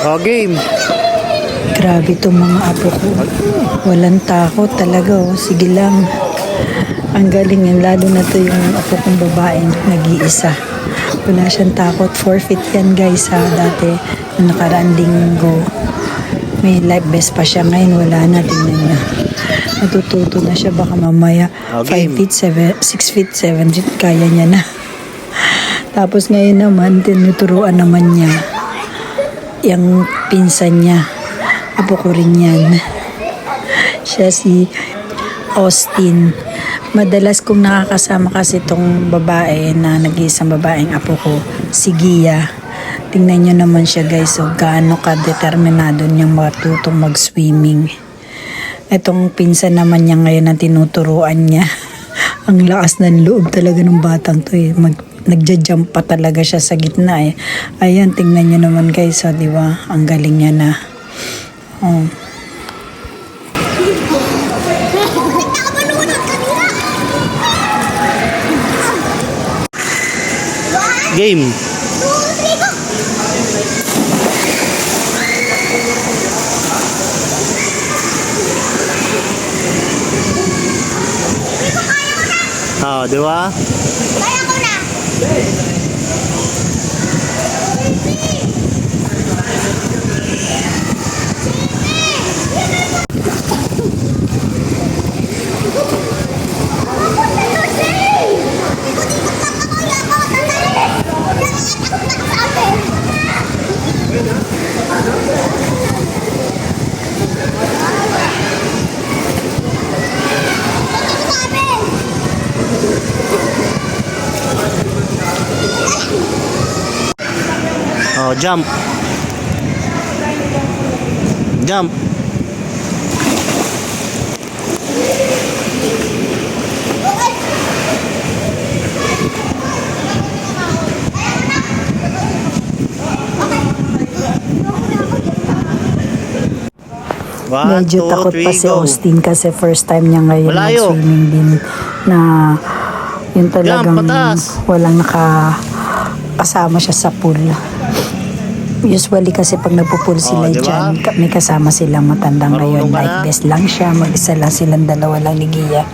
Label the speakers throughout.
Speaker 1: Oh, game.
Speaker 2: Grabe itong mga apo ko. Walang takot talaga, oh. Sige lang. Ang galing yan. Lalo na to yung apo kong babae nag-iisa. Wala siyang takot. Forfeit yan guys ha. Dati, nung nakaraang linggo. May life vest pa siya. Ngayon wala na. Tingnan niya. Natututo na siya. Baka mamaya 5 feet, 6 feet, 7 feet. Kaya niya na. Tapos ngayon naman, tinuturuan naman niya yung pinsan niya. Apo ko rin yan. Siya si Austin. Madalas kong nakakasama kasi itong babae na nag-iisang babaeng apo ko, si Gia. Tingnan nyo naman siya guys, so gaano ka-determinado niyang matutong mag-swimming. Itong pinsan naman niya ngayon na tinuturuan niya. Ang lakas ng loob talaga ng batang to eh. Nagja-jump pa talaga siya sa gitna eh. Ayan, tingnan nyo naman guys, di ba? Ang galing niya na. Oh.
Speaker 1: Game. Oh, di ba?
Speaker 3: Kaya ko na.
Speaker 1: 哦，jump， jump，
Speaker 2: Medyo takot pa si Austin kasi first time niya ngayon mag-swimming din na yun talagang walang nakakasama siya sa pool. Usually kasi pag nagpo-pool sila dyan, may kasama silang matandang ngayon. Life vest lang siya, mag-isa lang silang dalawa lang ni Gia.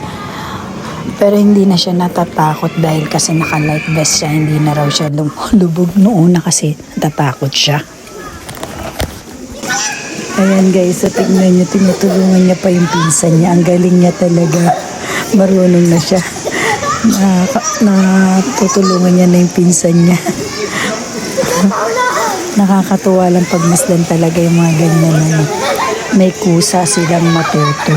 Speaker 2: Pero hindi na siya natatakot dahil kasi naka-life vest siya, hindi na raw siya lubog noon na kasi natatakot siya. Ayan guys, so tignan niyo, tinutulungan niya pa yung pinsan niya. Ang galing niya talaga. Marunong na siya. Natutulungan niya na yung pinsan niya. Nakakatuwa lang pagmasdan talaga yung mga ganyan na may kusa silang matuto.